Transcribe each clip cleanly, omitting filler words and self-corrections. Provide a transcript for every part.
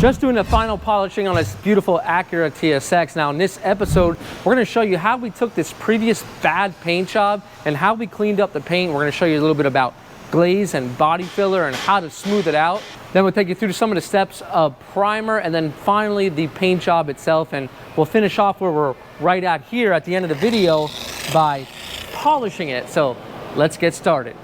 Just doing the final polishing on this beautiful Acura TSX. Now in this episode, we're gonna show you how we took this previous bad paint job and how we cleaned up the paint. We're gonna show you a little bit about glaze and body filler and how to smooth it out. Then we'll take you through some of the steps of primer and then finally the paint job itself. And we'll finish off where we're right at here at the end of the video by polishing it. So let's get started.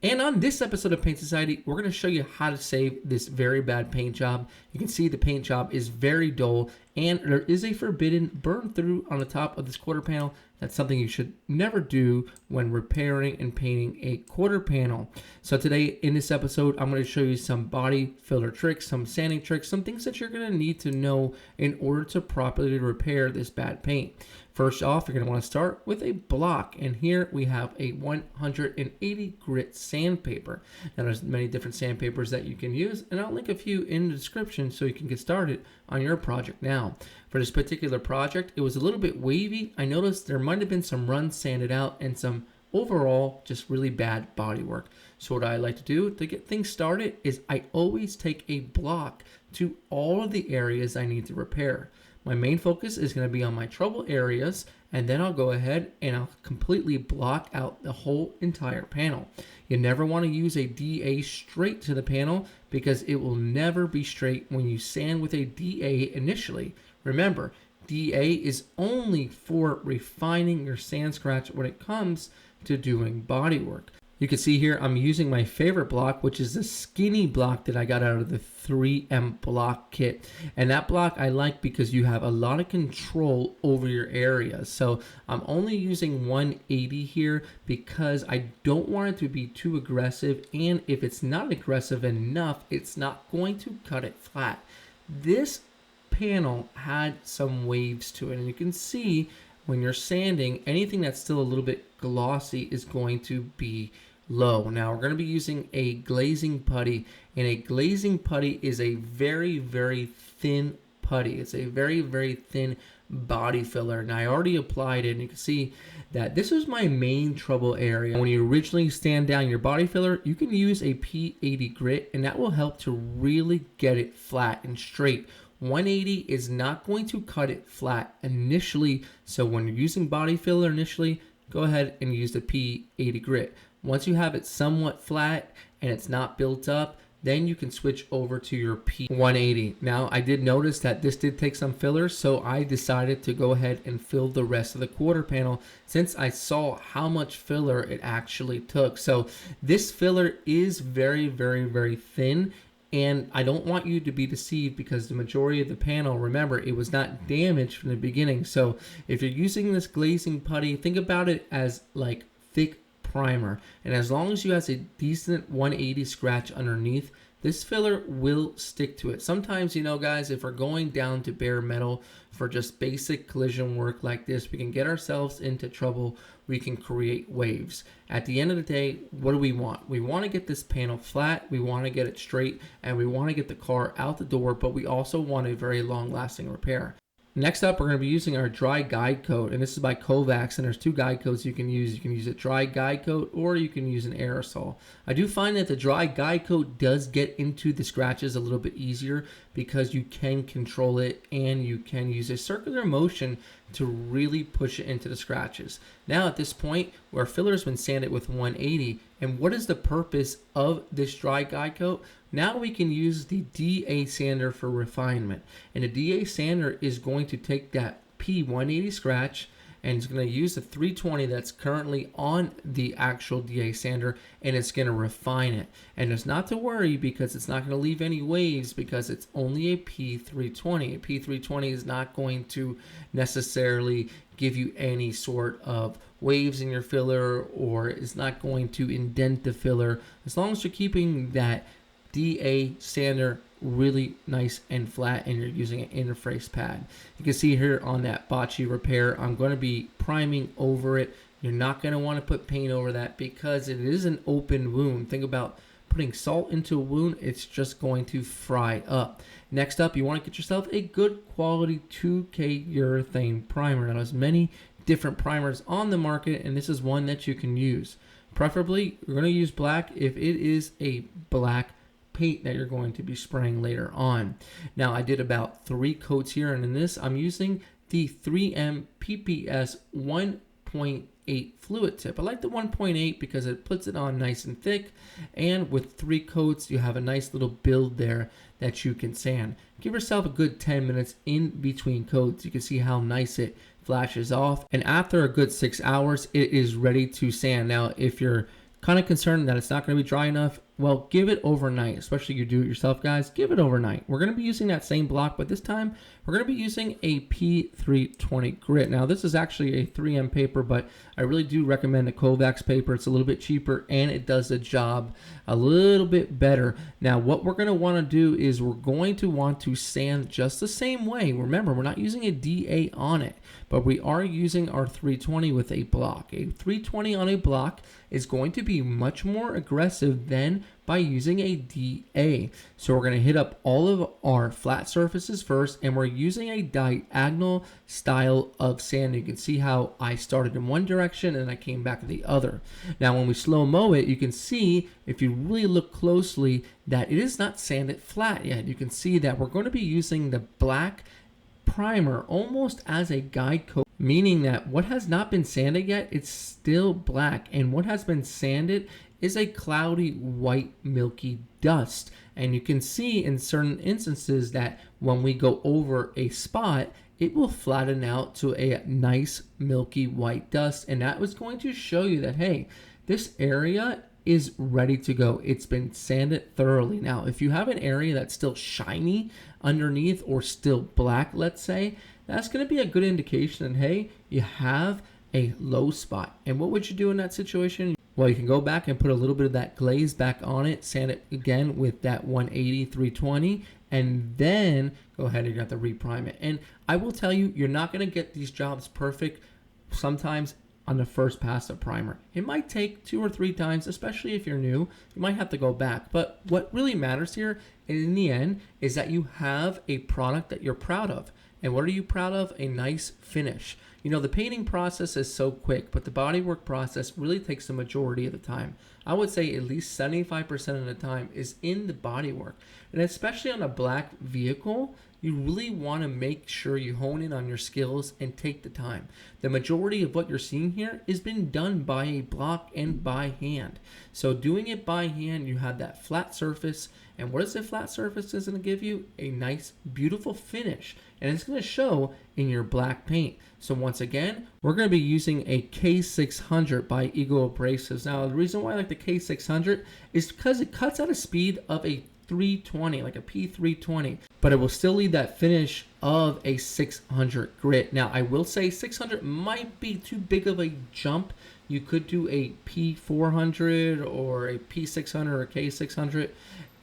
And on this episode of Paint Society, we're going to show you how to save this very bad paint job. You can see the paint job is very dull and there is a forbidden burn through on the top of this quarter panel. That's something you should never do when repairing and painting a quarter panel. So today in this episode, I'm going to show you some body filler tricks, some sanding tricks, some things that you're going to need to know in order to properly repair this bad paint. First off, you're going to want to start with a block, and here we have a 180 grit sandpaper. Now there's many different sandpapers that you can use, and I'll link a few in the description so you can get started on your project now. For this particular project, it was a little bit wavy. I noticed there might have been some runs sanded out and some overall just really bad body work. So what I like to do to get things started is I always take a block to all of the areas I need to repair. My main focus is going to be on my trouble areas, and then I'll go ahead and I'll completely block out the whole entire panel. You never want to use a DA straight to the panel because it will never be straight when you sand with a DA initially. Remember, DA is only for refining your sand scratch when it comes to doing body work. You can see here I'm using my favorite block, which is the skinny block that I got out of the 3M block kit. And that block I like because you have a lot of control over your area. So I'm only using 180 here because I don't want it to be too aggressive. And if it's not aggressive enough, it's not going to cut it flat. This panel had some waves to it. And you can see when you're sanding, anything that's still a little bit glossy is going to be low. Now we're going to be using a glazing putty, and a glazing putty is a very, very thin putty. It's a very, very thin body filler, and I already applied it, and you can see that this is my main trouble area. When you originally stand down your body filler, you can use a P80 grit, and that will help to really get it flat and straight. 180 is not going to cut it flat initially, so when you're using body filler initially, go ahead and use the P80 grit. Once you have it somewhat flat and it's not built up, then you can switch over to your P180. Now, I did notice that this did take some filler, so I decided to go ahead and fill the rest of the quarter panel since I saw how much filler it actually took. So this filler is very, very, very thin. And I don't want you to be deceived because the majority of the panel, remember, it was not damaged from the beginning. So if you're using this glazing putty, think about it as like thick primer. And as long as you have a decent 180 scratch underneath, this filler will stick to it. Sometimes, you know, guys, if we're going down to bare metal for just basic collision work like this, we can get ourselves into trouble. We can create waves. At the end of the day, what do we want? We want to get this panel flat, we want to get it straight, and we want to get the car out the door, but we also want a very long-lasting repair. Next up, we're going to be using our dry guide coat, and this is by Kovacs, and there's two guide coats you can use. You can use a dry guide coat or you can use an aerosol. I do find that the dry guide coat does get into the scratches a little bit easier because you can control it and you can use a circular motion to really push it into the scratches. Now at this point, our filler has been sanded with 180, and what is the purpose of this dry guide coat? Now we can use the DA sander for refinement, and the DA sander is going to take that P180 scratch and it's going to use the 320 that's currently on the actual DA sander, and it's going to refine it. And it's not to worry because it's not going to leave any waves because it's only a P320. A P320 is not going to necessarily give you any sort of waves in your filler, or it's not going to indent the filler as long as you're keeping that DA sander really nice and flat and you're using an interface pad. You can see here on that bocce repair, I'm going to be priming over it. You're not going to want to put paint over that because it is an open wound. Think about putting salt into a wound, it's just going to fry up. Next up, you want to get yourself a good quality 2K urethane primer. Now, there's many different primers on the market, and this is one that you can use. Preferably, you're going to use black if it is a black paint that you're going to be spraying later on. Now, I did about 3 coats here, and in this, I'm using the 3M PPS 1.8 fluid tip. I like the 1.8 because it puts it on nice and thick, and with 3 coats, you have a nice little build there that you can sand. Give yourself a good 10 minutes in between coats. You can see how nice it flashes off, and after a good 6 hours, it is ready to sand. Now, if you're kind of concerned that it's not going to be dry enough, well, give it overnight, especially you do it yourself, guys. Give it overnight. We're going to be using that same block, but this time we're going to be using a P320 grit. Now, this is actually a 3M paper, but I really do recommend a Kovacs paper. It's a little bit cheaper, and it does the job a little bit better. Now, what we're going to want to do is we're going to want to sand just the same way. Remember, we're not using a DA on it, but we are using our 320 with a block. A 320 on a block is going to be much more aggressive than by using a DA. So we're going to hit up all of our flat surfaces first, and we're using a diagonal style of sand. You can see how I started in one direction and I came back to the other. Now, when we slow-mo it, you can see, if you really look closely, that it is not sanded flat yet. You can see that we're going to be using the black primer almost as a guide coat, meaning that what has not been sanded yet, it's still black, and what has been sanded is a cloudy white milky dust. And you can see in certain instances that when we go over a spot, it will flatten out to a nice milky white dust, and that was going to show you that, hey, this area is ready to go. It's been sanded thoroughly. Now, if you have an area that's still shiny underneath or still black, let's say, that's going to be a good indication that, hey, you have a low spot. And what would you do in that situation? Well, you can go back and put a little bit of that glaze back on it, sand it again with that 180, 320, and then go ahead and you have to reprime it. And I will tell you, you're not going to get these jobs perfect sometimes on the first pass of primer. It might take 2 or 3 times, especially if you're new. You might have to go back. But what really matters here in the end is that you have a product that you're proud of. And what are you proud of? A nice finish. You know, the painting process is so quick, but the bodywork process really takes the majority of the time. I would say at least 75% of the time is in the bodywork. And especially on a black vehicle, you really want to make sure you hone in on your skills and take the time. The majority of what you're seeing here is been done by a block and by hand. So doing it by hand, you have that flat surface. And what is the flat surface is going to give you? A nice, beautiful finish. And it's going to show in your black paint. So once again, we're going to be using a K600 by Eagle Abrasives. Now, the reason why I like the K600 is because it cuts at a speed of a 320, like a P320, but it will still leave that finish of a 600 grit. Now, I will say 600 might be too big of a jump. You could do a P400 or a P600 or a K600,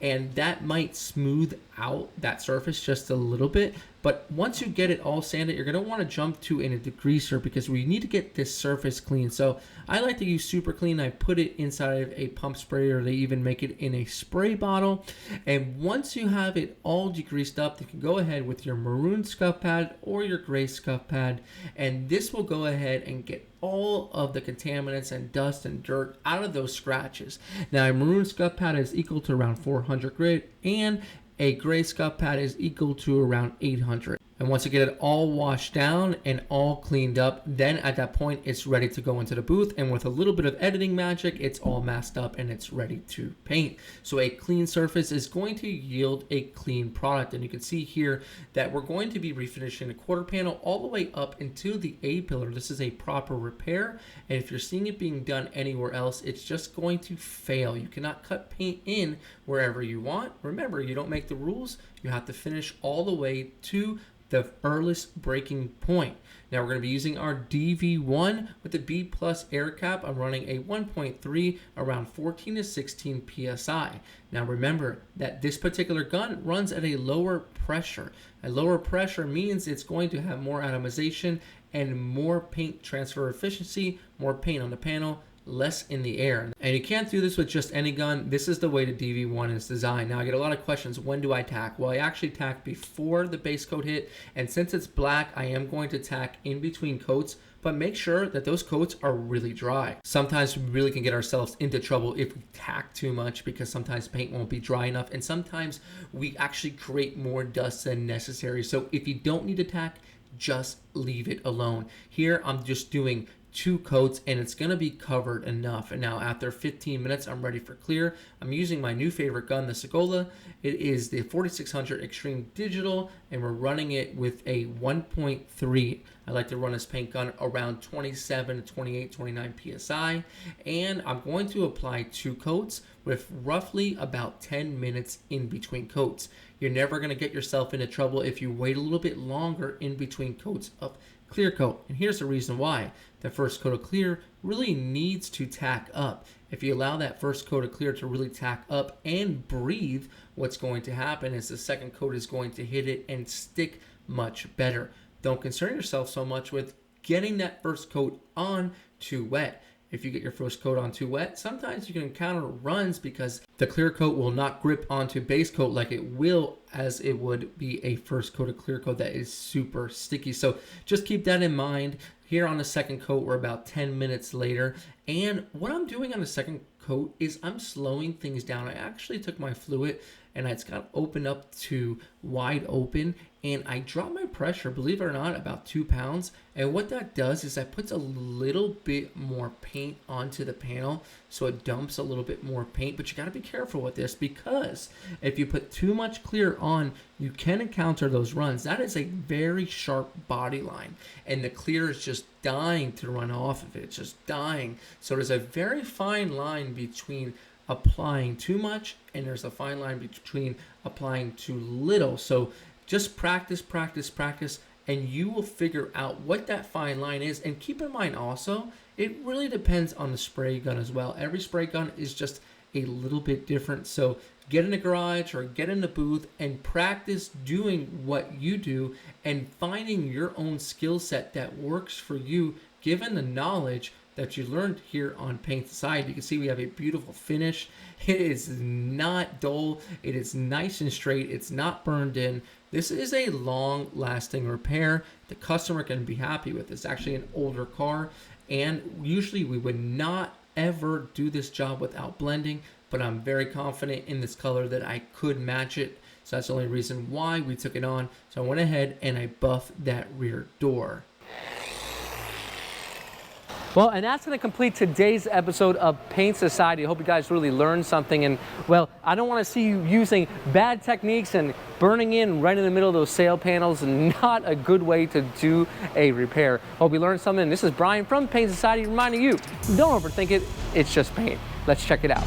and that might smooth out that surface just a little bit. But once you get it all sanded, you're going to want to jump to a degreaser because we need to get this surface clean. So I like to use Super Clean. I put it inside of a pump sprayer. They even make it in a spray bottle. And once you have it all degreased up, you can go ahead with your maroon scuff pad or your gray scuff pad. And this will go ahead and get all of the contaminants and dust and dirt out of those scratches. Now, a maroon scuff pad is equal to around 400 grit, and a gray scuff pad is equal to around 800. And once you get it all washed down and all cleaned up, then at that point, it's ready to go into the booth. And with a little bit of editing magic, it's all masked up and it's ready to paint. So a clean surface is going to yield a clean product. And you can see here that we're going to be refinishing the quarter panel all the way up into the A-pillar. This is a proper repair. And if you're seeing it being done anywhere else, it's just going to fail. You cannot cut paint in wherever you want. Remember, you don't make the rules. You have to finish all the way to the earliest breaking point. Now we're going to be using our DV1 with the B plus air cap. I'm running a 1.3 around 14 to 16 PSI. Now remember that this particular gun runs at a lower pressure. A lower pressure means it's going to have more atomization and more paint transfer efficiency, more paint on the panel, less in the air. And you can't do this with just any gun. This is the way the DV1 is designed. Now I get a lot of questions, when do I tack? Well, I actually tack before the base coat hit, and since it's black, I am going to tack in between coats, but make sure that those coats are really dry. Sometimes we really can get ourselves into trouble if we tack too much, because sometimes paint won't be dry enough, and sometimes we actually create more dust than necessary. So if you don't need to tack, just leave it alone. Here I'm just doing 2 coats and it's going to be covered enough. And now after 15 minutes, I'm ready for clear. I'm using my new favorite gun, the Segola. It is the 4600 Extreme Digital, and we're running it with a 1.3. I like to run this paint gun around 27, 28, 29 PSI. And I'm going to apply 2 coats with roughly about 10 minutes in between coats. You're never going to get yourself into trouble if you wait a little bit longer in between coats of clear coat. And here's the reason why. The first coat of clear really needs to tack up. If you allow that first coat of clear to really tack up and breathe, what's going to happen is the second coat is going to hit it and stick much better. Don't concern yourself so much with getting that first coat on too wet. If you get your first coat on too wet, sometimes you can encounter runs because the clear coat will not grip onto base coat like it will as it would be a first coat of clear coat that is super sticky. So just keep that in mind. Here on the second coat, we're about 10 minutes later. And what I'm doing on the second coat is I'm slowing things down. I actually took my fluid and it's got opened up to wide open, and I dropped my pressure, believe it or not, about 2 pounds. And what that does is that puts a little bit more paint onto the panel, so it dumps a little bit more paint. But you got to be careful with this, because if you put too much clear on, you can encounter those runs. That is a very sharp body line, and the clear is just dying to run off of it. It's just dying. So there's a very fine line between applying too much, and there's a fine line between applying too little. So just practice, practice, practice, and you will figure out what that fine line is. And keep in mind also, it really depends on the spray gun as well. Every spray gun is just a little bit different. So get in the garage or get in the booth and practice doing what you do and finding your own skill set that works for you, given the knowledge that you learned here on Paint Society. You can see we have a beautiful finish. It is not dull. It is nice and straight. It's not burned in. This is a long-lasting repair. The customer can be happy with. It's actually an older car, and usually we would not ever do this job without blending, but I'm very confident in this color that I could match it. So that's the only reason why we took it on. So I went ahead and I buffed that rear door. Well, and that's going to complete today's episode of Paint Society. I hope you guys really learned something. And, well, I don't want to see you using bad techniques and burning in right in the middle of those sail panels. Not a good way to do a repair. Hope you learned something. This is Brian from Paint Society reminding you, don't overthink it. It's just paint. Let's check it out.